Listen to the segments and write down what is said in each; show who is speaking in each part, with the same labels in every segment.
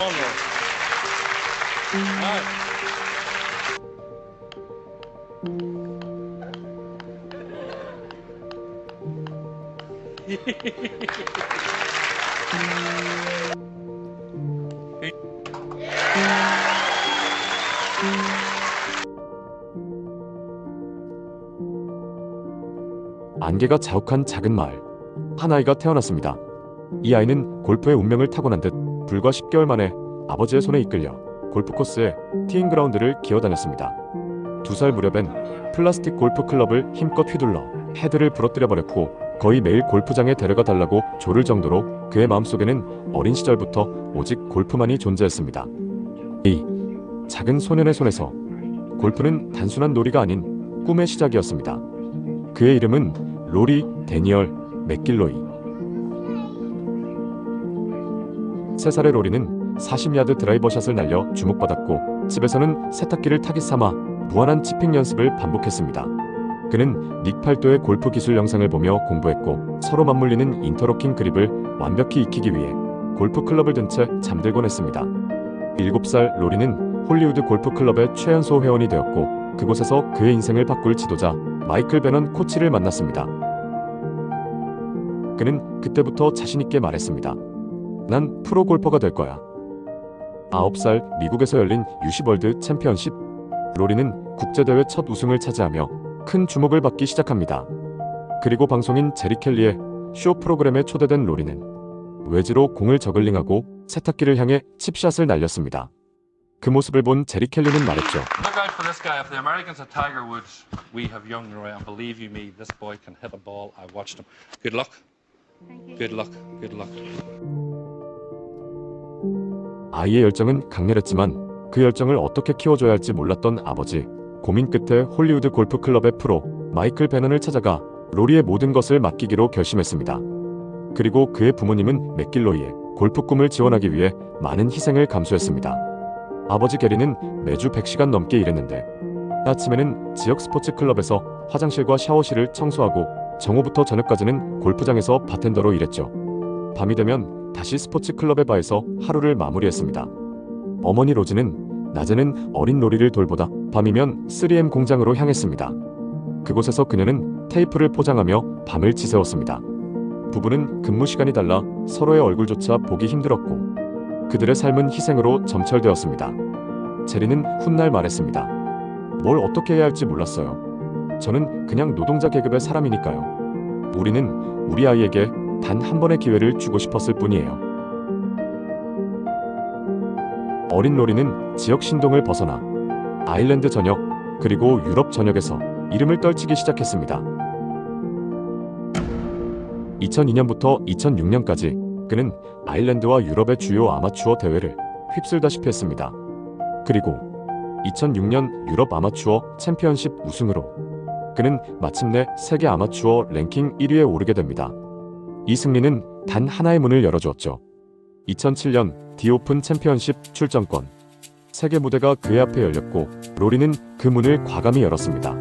Speaker 1: Oh no. Alright.
Speaker 2: 안개가 자욱한 작은 마을. 한 아이가 태어났습니다. 이 아이는 골프의 운명을 타고난 듯 불과 10개월 만에 아버지의 손에 이끌려 골프 코스에 티잉 그라운드를 기어다녔습니다. 2살 무렵엔 플라스틱 골프 클럽을 힘껏 휘둘러 헤드를 부러뜨려 버렸고 거의 매일 골프장에 데려가 달라고 조를 정도로 그의 마음속에는 어린 시절부터 오직 골프만이 존재했습니다. 이 작은 소년의 손에서 골프는 단순한 놀이가 아닌 꿈의 시작이었습니다. 그의 이름은 로리 데니얼 맥길로이. 3살의 로리는 40야드 드라이버 샷을 날려 주목받았고 집에서는 세탁기를 타깃 삼아 무한한 치핑 연습을 반복했습니다. 그는 닉 팔도의 골프 기술 영상을 보며 공부했고 서로 맞물리는 인터로킹 그립을 완벽히 익히기 위해 골프 클럽을 든 채 잠들곤 했습니다. 7살 로리는 홀리우드 골프 클럽의 최연소 회원이 되었고 그곳에서 그의 인생을 바꿀 지도자 마이클 베넌 코치를 만났습니다. 그는 그때부터 자신있게 말했습니다. 난 프로 골퍼가 될 거야. 9살 미국에서 열린 유시 월드 챔피언십. 로리는 국제대회 첫 우승을 차지하며 큰 주목을 받기 시작합니다. 그리고 방송인 제리 켈리의 쇼 프로그램에 초대된 로리는 외지로 공을 저글링하고 세탁기를 향해 칩샷을 날렸습니다. 그 모습을 본 제리 켈리는 말했죠.
Speaker 1: Look out for this guy. If the Americans had Tiger Woods, we have young Roy. And believe you me, this boy can hit a ball. I watched him. Good luck. Good luck. Good luck.
Speaker 2: 아이의 열정은 강렬했지만 그 열정을 어떻게 키워줘야 할지 몰랐던 아버지. 고민 끝에 홀리우드 골프 클럽의 프로 마이클 베넌을 찾아가 로리의 모든 것을 맡기기로 결심했습니다. 그리고 그의 부모님은 맥길로이의 골프 꿈을 지원하기 위해 많은 희생을 감수했습니다. 아버지 게리는 매주 100시간 넘게 일했는데 아침에는 지역 스포츠 클럽에서 화장실과 샤워실을 청소하고 정오부터 저녁까지는 골프장에서 바텐더로 일했죠. 밤이 되면 다시 스포츠 클럽의 바에서 하루를 마무리했습니다. 어머니 로즈는 낮에는 어린 로리를 돌보다 밤이면 3M 공장으로 향했습니다. 그곳에서 그녀는 테이프를 포장하며 밤을 지새웠습니다. 부부는 근무 시간이 달라 서로의 얼굴조차 보기 힘들었고 그들의 삶은 희생으로 점철되었습니다. 제리는 훗날 말했습니다. 뭘 어떻게 해야 할지 몰랐어요. 저는 그냥 노동자 계급의 사람이니까요. 우리는 우리 아이에게 단 한 번의 기회를 주고 싶었을 뿐이에요. 어린 로리는 지역 신동을 벗어나 아일랜드 전역 그리고 유럽 전역에서 이름을 떨치기 시작했습니다. 2002년부터 2006년까지 그는 아일랜드와 유럽의 주요 아마추어 대회를 휩쓸다시피 했습니다. 그리고 2006년 유럽 아마추어 챔피언십 우승으로 그는 마침내 세계 아마추어 랭킹 1위에 오르게 됩니다. 이 승리는 단 하나의 문을 열어주었죠. 2007년 디오픈 챔피언십 출전권. 세계 무대가 그의 앞에 열렸고 로리는 그 문을 과감히 열었습니다.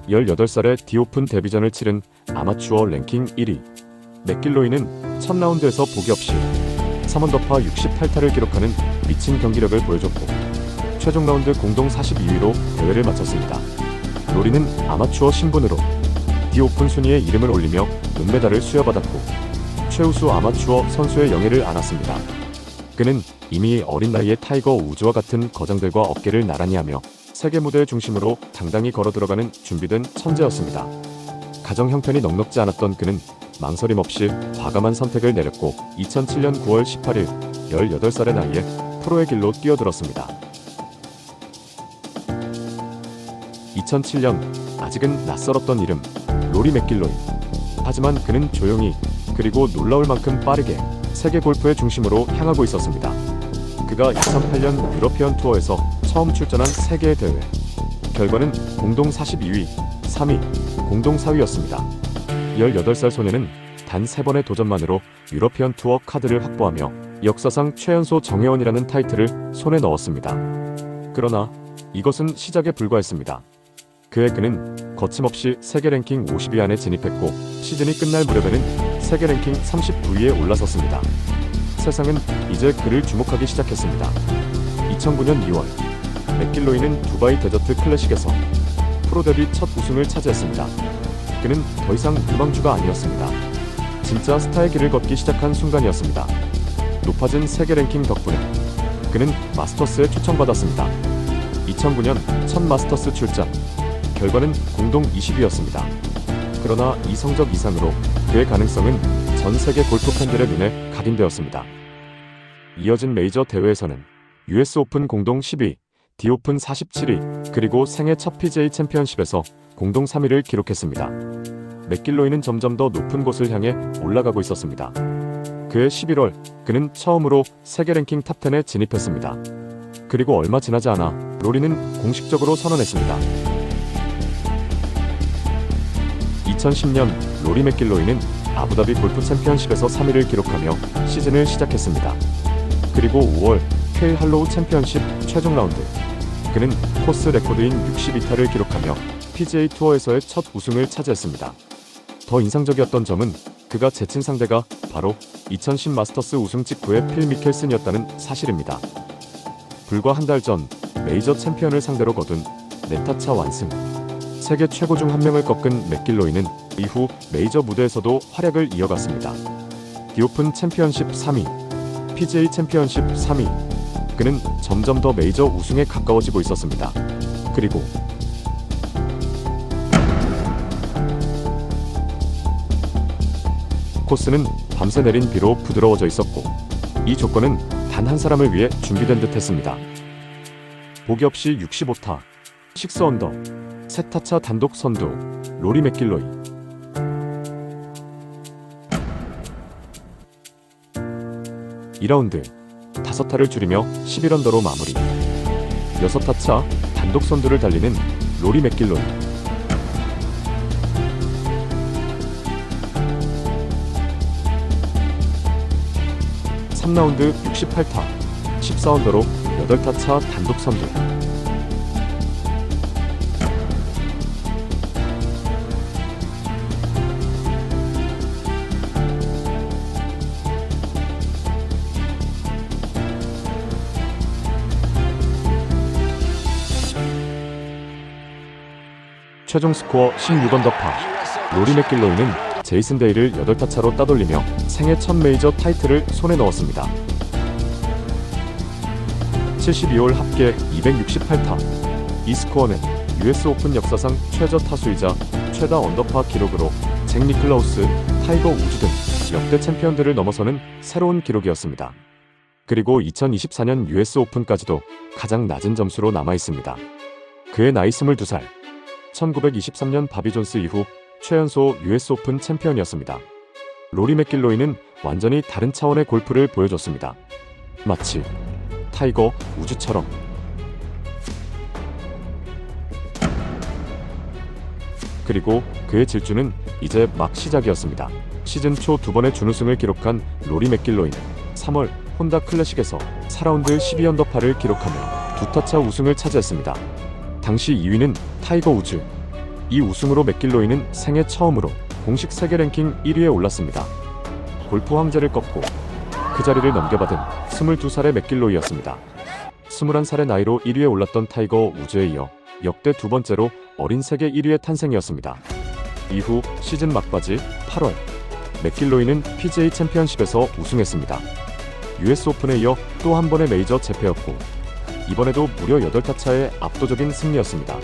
Speaker 2: 18살에 디오픈 데뷔전을 치른 아마추어 랭킹 1위. 맥길로이는 첫 라운드에서 보기 없이 3언더파 68타를 기록하는 미친 경기력을 보여줬고 최종 라운드 공동 42위로 대회를 마쳤습니다. 로리는 아마추어 신분으로 디오픈 순위에 이름을 올리며 은메달을 수여받았고 최우수 아마추어 선수의 영예를 안았습니다. 그는 이미 어린 나이에 타이거 우즈와 같은 거장들과 어깨를 나란히 하며 세계 무대의 중심으로 당당히 걸어들어가는 준비된 천재였습니다. 가정 형편이 넉넉지 않았던 그는 망설임 없이 과감한 선택을 내렸고 2007년 9월 18일 18살의 나이에 프로의 길로 뛰어들었습니다. 2007년 아직은 낯설었던 이름 로리 맥길로이. 하지만 그는 조용히 그리고 놀라울 만큼 빠르게 세계 골프의 중심으로 향하고 있었습니다. 그가 2008년 유러피언 투어에서 처음 출전한 세계 대회. 결과는 공동 42위, 3위, 공동 4위였습니다. 18살 소년은 단 3번의 도전만으로 유러피언 투어 카드를 확보하며 역사상 최연소 정회원이라는 타이틀을 손에 넣었습니다. 그러나 이것은 시작에 불과했습니다. 그는 거침없이 세계 랭킹 50위 안에 진입했고 시즌이 끝날 무렵에는 세계 랭킹 39위에 올라섰습니다. 세상은 이제 그를 주목하기 시작했습니다. 2009년 2월, 맥길로이는 두바이 데저트 클래식에서 프로 데뷔 첫 우승을 차지했습니다. 그는 더 이상 유망주가 아니었습니다. 진짜 스타의 길을 걷기 시작한 순간이었습니다. 높아진 세계 랭킹 덕분에 그는 마스터스에 초청받았습니다. 2009년 첫 마스터스 출전, 결과는 공동 20위였습니다. 그러나 이 성적 이상으로 그의 가능성은 전 세계 골프 팬들의 눈에 각인되었습니다. 이어진 메이저 대회에서는 US 오픈 공동 10위, D 오픈 47위, 그리고 생애 첫 PGA 챔피언십에서 공동 3위를 기록했습니다. 맥길로이는 점점 더 높은 곳을 향해 올라가고 있었습니다. 그해 11월, 그는 처음으로 세계 랭킹 탑10에 진입했습니다. 그리고 얼마 지나지 않아 로리는 공식적으로 선언했습니다. 2010년 로리 맥길로이는 아부다비 골프 챔피언십에서 3위를 기록하며 시즌을 시작했습니다. 그리고 5월 K 할로우 챔피언십 최종 라운드, 그는 코스 레코드인 62타를 기록하며 PGA 투어에서의 첫 우승을 차지했습니다. 더 인상적이었던 점은 그가 제친 상대가 바로 2010 마스터스 우승 직후의 필 미켈슨이었다는 사실입니다. 불과 한 달 전 메이저 챔피언을 상대로 거둔 네타차 완승, 세계 최고 중 한 명을 꺾은 맥길로이는 이후 메이저 무대에서도 활약을 이어갔습니다. 디오픈 챔피언십 3위, PGA 챔피언십 3위, 그는 점점 더 메이저 우승에 가까워지고 있었습니다. 그리고 코스는 밤새 내린 비로 부드러워져 있었고, 이 조건은 단 한 사람을 위해 준비된 듯 했습니다. 보기 없이 65타, 6언더, 세 타차 단독 선두, 로리 맥길로이. (2라운드) 5타를 줄이며 11언더로 마무리. 6타차 단독 선두를 달리는 로리 맥길로이. 3라운드 68타, 14언더로 8타차 단독 선두. 최종 스코어 16언더파, 로리 맥길로이는 제이슨 데이를 8타차로 따돌리며 생애 첫 메이저 타이틀을 손에 넣었습니다. 72홀 합계 268타, 이 스코어는 US 오픈 역사상 최저 타수이자 최다 언더파 기록으로 잭 니클라우스, 타이거 우즈 등 역대 챔피언들을 넘어서는 새로운 기록이었습니다. 그리고 2024년 US 오픈까지도 가장 낮은 점수로 남아있습니다. 그의 나이 22살, 1923년 바비 존스 이후 최연소 US 오픈 챔피언이었습니다. 로리 맥길로이는 완전히 다른 차원의 골프를 보여줬습니다. 마치 타이거 우즈처럼. 그리고 그의 질주는 이제 막 시작이었습니다. 시즌 초 2번의 준우승을 기록한 로리 맥길로이는 3월 혼다 클래식에서 4라운드 12언더파를 기록하며 2타차 우승을 차지했습니다. 당시 2위는 타이거 우즈. 이 우승으로 맥길로이는 생애 처음으로 공식 세계 랭킹 1위에 올랐습니다. 골프 황제를 꺾고 그 자리를 넘겨받은 22살의 맥길로이였습니다. 21살의 나이로 1위에 올랐던 타이거 우즈에 이어 역대 두 번째로 어린 세계 1위의 탄생이었습니다. 이후 시즌 막바지 8월, 맥길로이는 PGA 챔피언십에서 우승했습니다. US 오픈에 이어 또 한 번의 메이저 재패였고, 이번에도 무려 8타차의 압도적인 승리였습니다.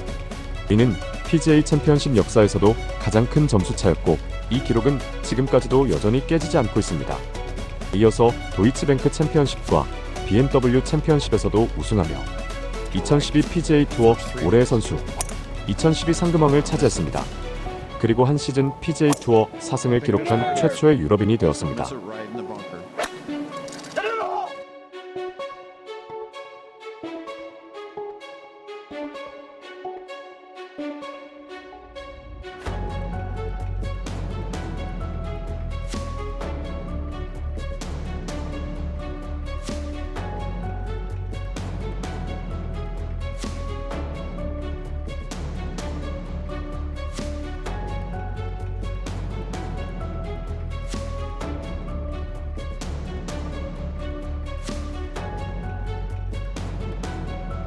Speaker 2: 이는 PGA 챔피언십 역사에서도 가장 큰 점수차였고, 이 기록은 지금까지도 여전히 깨지지 않고 있습니다. 이어서 도이치뱅크 챔피언십과 BMW 챔피언십에서도 우승하며 2012 PGA 투어 올해의 선수, 2012 상금왕을 차지했습니다. 그리고 한 시즌 PGA 투어 4승을 기록한 최초의 유럽인이 되었습니다.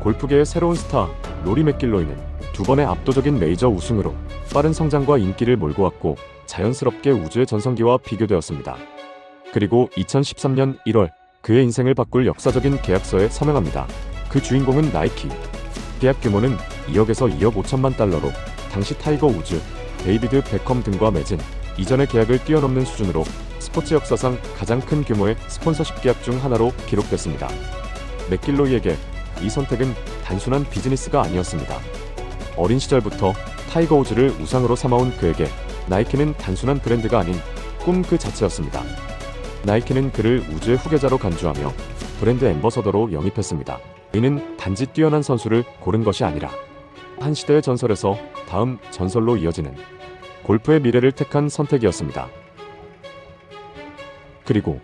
Speaker 2: 골프계의 새로운 스타 로리 맥길로이는 두 번의 압도적인 메이저 우승으로 빠른 성장과 인기를 몰고 왔고 자연스럽게 우주의 전성기와 비교되었습니다. 그리고 2013년 1월 그의 인생을 바꿀 역사적인 계약서에 서명합니다. 그 주인공은 나이키. 계약 규모는 2억에서 2억 5천만 달러로 당시 타이거 우즈, 데이비드 베컴 등과 맺은 이전의 계약을 뛰어넘는 수준으로 스포츠 역사상 가장 큰 규모의 스폰서십 계약 중 하나로 기록됐습니다. 맥길로이에게 이 선택은 단순한 비즈니스가 아니었습니다. 어린 시절부터 타이거 우즈를 우상으로 삼아온 그에게 나이키는 단순한 브랜드가 아닌 꿈 그 자체였습니다. 나이키는 그를 우주의 후계자로 간주하며 브랜드 앰버서더로 영입했습니다. 이는 단지 뛰어난 선수를 고른 것이 아니라 한 시대의 전설에서 다음 전설로 이어지는 골프의 미래를 택한 선택이었습니다. 그리고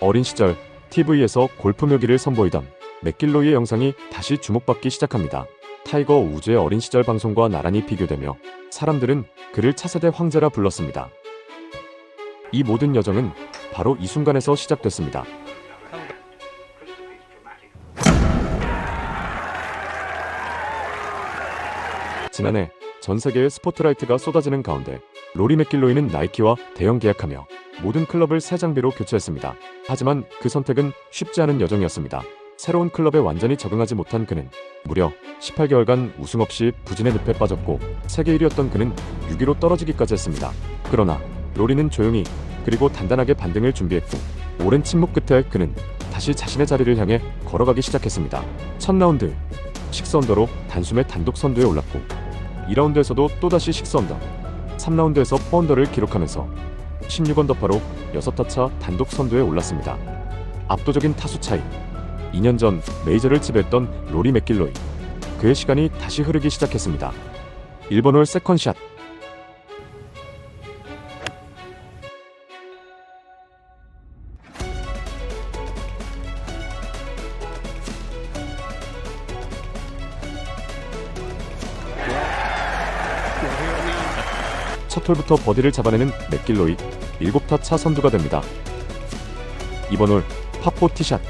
Speaker 2: 어린 시절 TV에서 골프 묘기를 선보이던 맥길로이의 영상이 다시 주목받기 시작합니다. 타이거 우즈의 어린 시절 방송과 나란히 비교되며 사람들은 그를 차세대 황제라 불렀습니다. 이 모든 여정은 바로 이 순간에서 시작됐습니다. 지난해 전 세계의 스포트라이트가 쏟아지는 가운데 로리 맥길로이는 나이키와 대형 계약하며 모든 클럽을 새 장비로 교체했습니다. 하지만 그 선택은 쉽지 않은 여정이었습니다. 새로운 클럽에 완전히 적응하지 못한 그는 무려 18개월간 우승 없이 부진의 늪에 빠졌고 세계 1위였던 그는 6위로 떨어지기까지 했습니다. 그러나 로리는 조용히 그리고 단단하게 반등을 준비했고 오랜 침묵 끝에 그는 다시 자신의 자리를 향해 걸어가기 시작했습니다. 첫 라운드 6언더로 단숨에 단독 선두에 올랐고 2라운드에서도 또다시 6언더, 3라운드에서 4언더를 기록하면서 16언더파로 6타차 단독 선두에 올랐습니다. 압도적인 타수 차이, 2년 전 메이저를 지배했던 로리 맥길로이. 그의 시간이 다시 흐르기 시작했습니다. 1번 홀 세컨샷. 첫 홀부터 버디를 잡아내는 맥길로이. 7타 차 선두가 됩니다. 2번 홀 파4 티샷.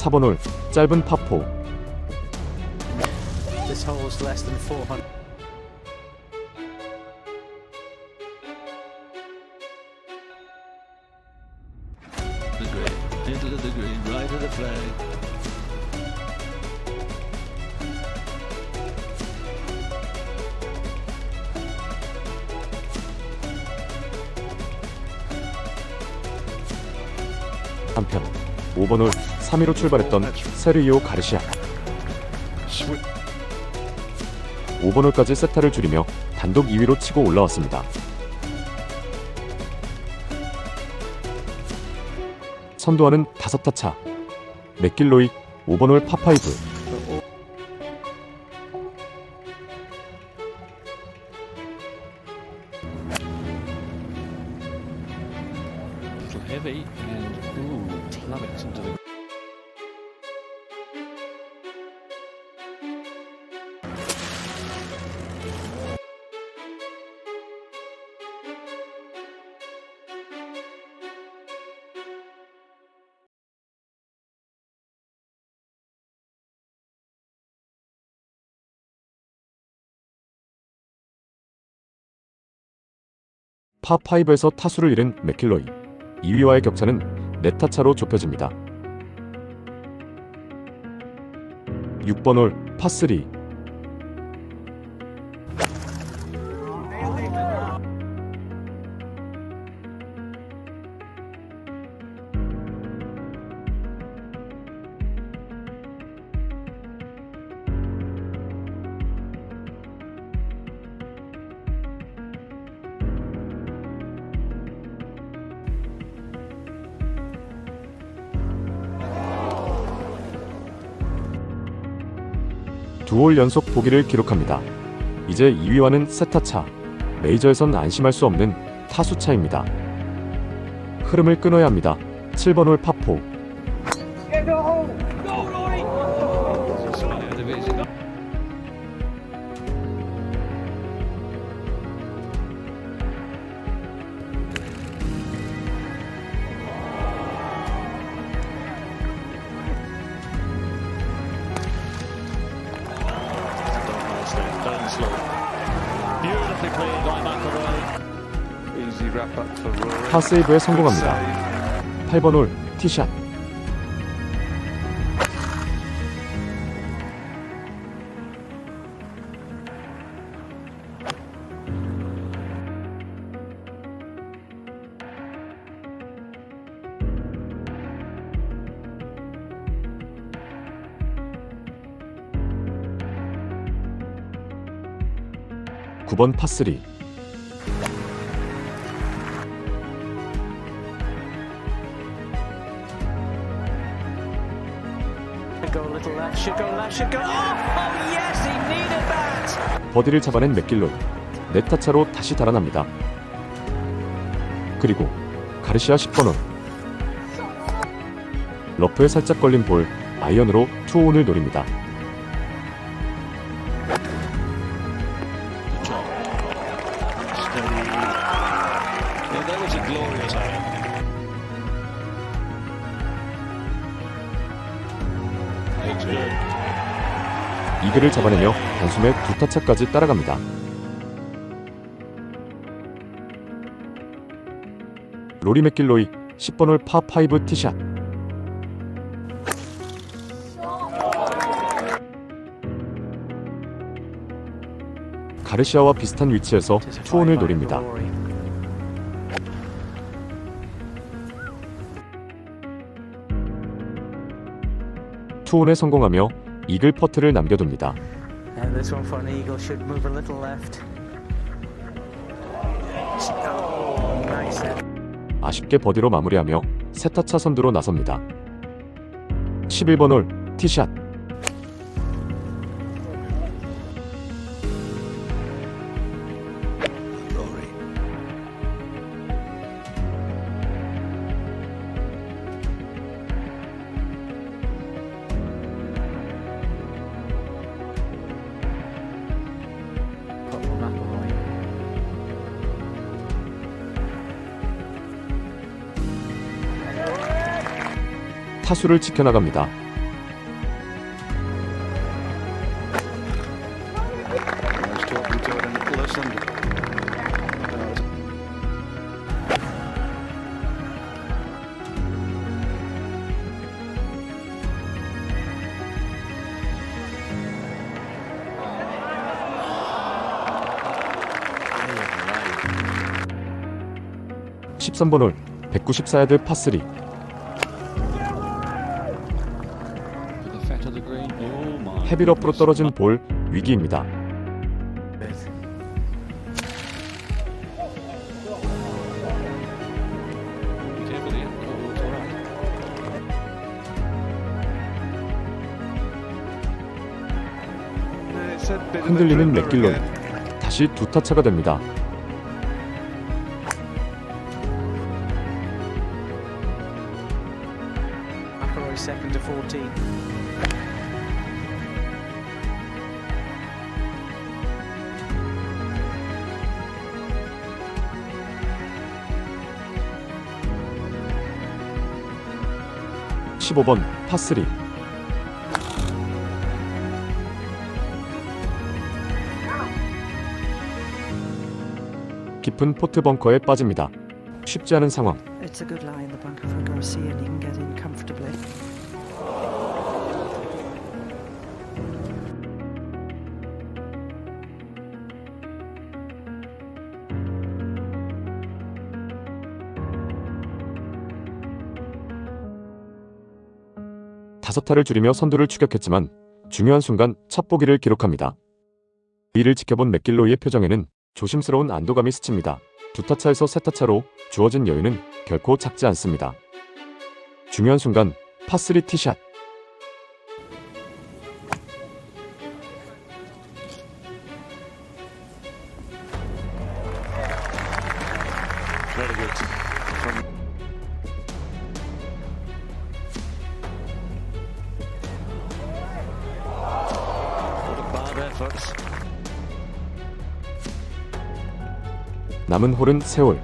Speaker 2: (4번) 홀 짧은 파4.
Speaker 3: This hole's less than 400. The green, into the green, right of the flag.
Speaker 2: 한편 5번 홀 3위로 출발했던 세르히오 가르시아. 5번 홀까지 세타를 줄이며 단독 2위로 치고 올라왔습니다. 선두와는 5타 차. 맥길로이 5번 홀 파5.
Speaker 3: Heavy and plummets into the.
Speaker 2: 파5에서 타수를 잃은 맥킬로이. 2위와의 격차는 4타 차로 좁혀집니다. 6번 홀 파3. 2홀 연속 보기를 기록합니다. 이제 2위와는 세타 차. 메이저에선 안심할 수 없는 타수 차입니다. 흐름을 끊어야 합니다. 7번 홀 파4.
Speaker 3: Beautifully played by McIlroy.
Speaker 4: Easy wrap up for Rory.
Speaker 2: 파세이브에 성공합니다. 8번 홀 티샷. (9번) 파3.
Speaker 5: Go a little left, should go left, should go. Oh yes, he needed that.
Speaker 2: 버디를 잡아낸 맥길로이. 네타 차로 다시 달아납니다. 그리고 가르시아 10번 홀. 러프에 살짝 걸린 볼, 아이언으로 투혼을 노립니다.
Speaker 3: Steady. Yeah, that was a glorious iron. Looks good.
Speaker 2: 이글을 잡아내며 단숨에 2타차까지 따라갑니다. 로리 맥길로이 10번 홀 파5 티샷. 가르시아와 비슷한 위치에서 투혼을 노립니다. 투혼에 성공하며 이글 퍼트를 남겨둡니다.
Speaker 5: And this one for an eagle should move a little left. Oh, nice.
Speaker 2: 아쉽게 버디로 마무리하며 세타차 선두로 나섭니다. 11번 홀 티샷.
Speaker 3: Rory.
Speaker 5: McIlroy.
Speaker 2: 타수를 지켜나갑니다.
Speaker 4: I was talking to it and it listened.
Speaker 3: Brilliant line.
Speaker 2: 13번 홀 194야드 파3.
Speaker 3: To the fat of the green. Oh my.
Speaker 2: 헤비러프로 떨어진 볼, 위기입니다.
Speaker 3: Careful here. Oh, it's all right.
Speaker 4: It's a bit of a
Speaker 2: 흔들리는
Speaker 4: dribbler
Speaker 2: 맥길로이.
Speaker 4: again.
Speaker 2: 다시 2타차가 됩니다.
Speaker 5: McIlroy second to 14.
Speaker 2: (15번) 파3. 깊은 포트 벙커에 빠집니다. 쉽지 않은 상황.
Speaker 6: It's a good lie in the bunker for Garcia and he can get in comfortably.
Speaker 2: 다섯 타를 줄이며 선두를 추격했지만 중요한 순간 첫 보기를 기록합니다. 이를 지켜본 맥길로이의 표정에는 조심스러운 안도감이 스칩니다. 2타차에서 3타차로 주어진 여유는 결코 작지 않습니다. 중요한 순간 파3 티샷.
Speaker 4: Very good. From
Speaker 3: What a bad effort.
Speaker 2: 남은 홀은 세홀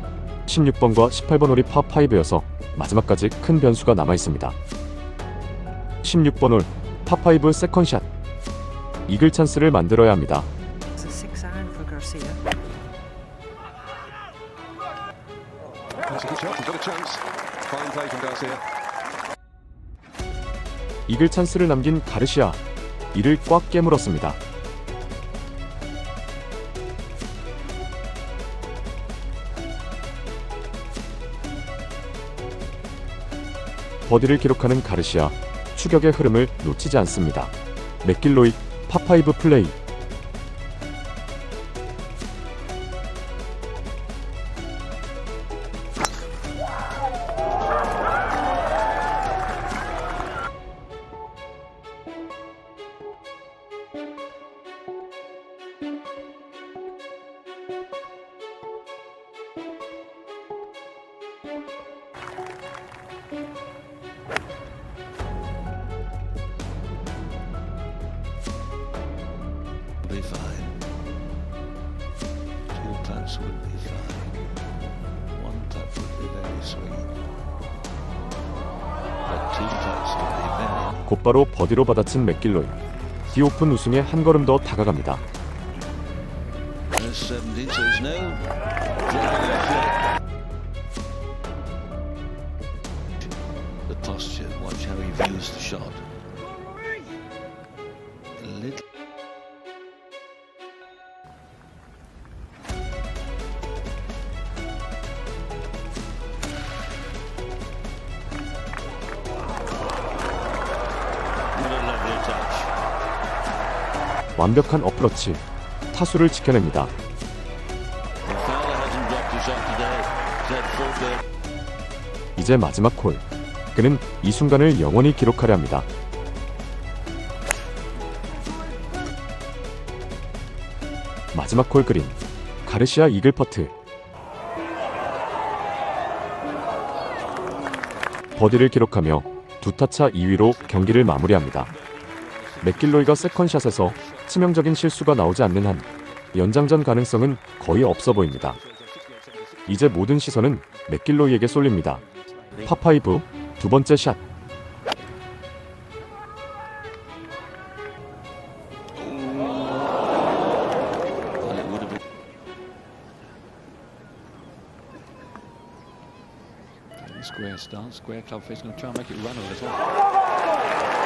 Speaker 2: 16번과 18번 홀이 파5여서 마지막까지 큰 변수가 남아 있습니다. 16번 홀 파5 세컨샷 이글 찬스를 만들어야 합니다.
Speaker 6: It's a 6-iron for Garcia.
Speaker 4: that's a good shot. He's got a chance. Fine play from Garcia.
Speaker 2: 이글 찬스를 남긴 가르시아 이를 꽉 깨물었습니다. 버디를 기록하는 가르시아 추격의 흐름을 놓치지 않습니다. 맥길로이 파5 플레이
Speaker 3: Be fine. 2 putts would be fine. 1 putt would be very sweet. But 2 putts would be very.
Speaker 2: 곧바로 버디로 받아친 맥길로이 디오픈 우승에 한 걸음 더 다가갑니다.
Speaker 3: There's 17, so he's nailed. The posture, watch how he views the shot. A little. What a lovely touch.
Speaker 2: 완벽한 어프로치 타수를 지켜냅니다.
Speaker 3: The father hasn't dropped his shot today. He's had 4 good.
Speaker 2: 이제 마지막 홀 그는 이 순간을 영원히 기록하려 합니다. 마지막 홀 그린 가르시아 이글 퍼트 버디를 기록하며 2타차 2위로 경기를 마무리합니다. 맥길로이가 세컨샷에서 치명적인 실수가 나오지 않는 한 연장전 가능성은 거의 없어 보입니다. 이제 모든 시선은 맥길로이에게 쏠립니다. 파5 두 번째 샷
Speaker 3: And it would have been. Square stance, square club face, going to try and make it run a little.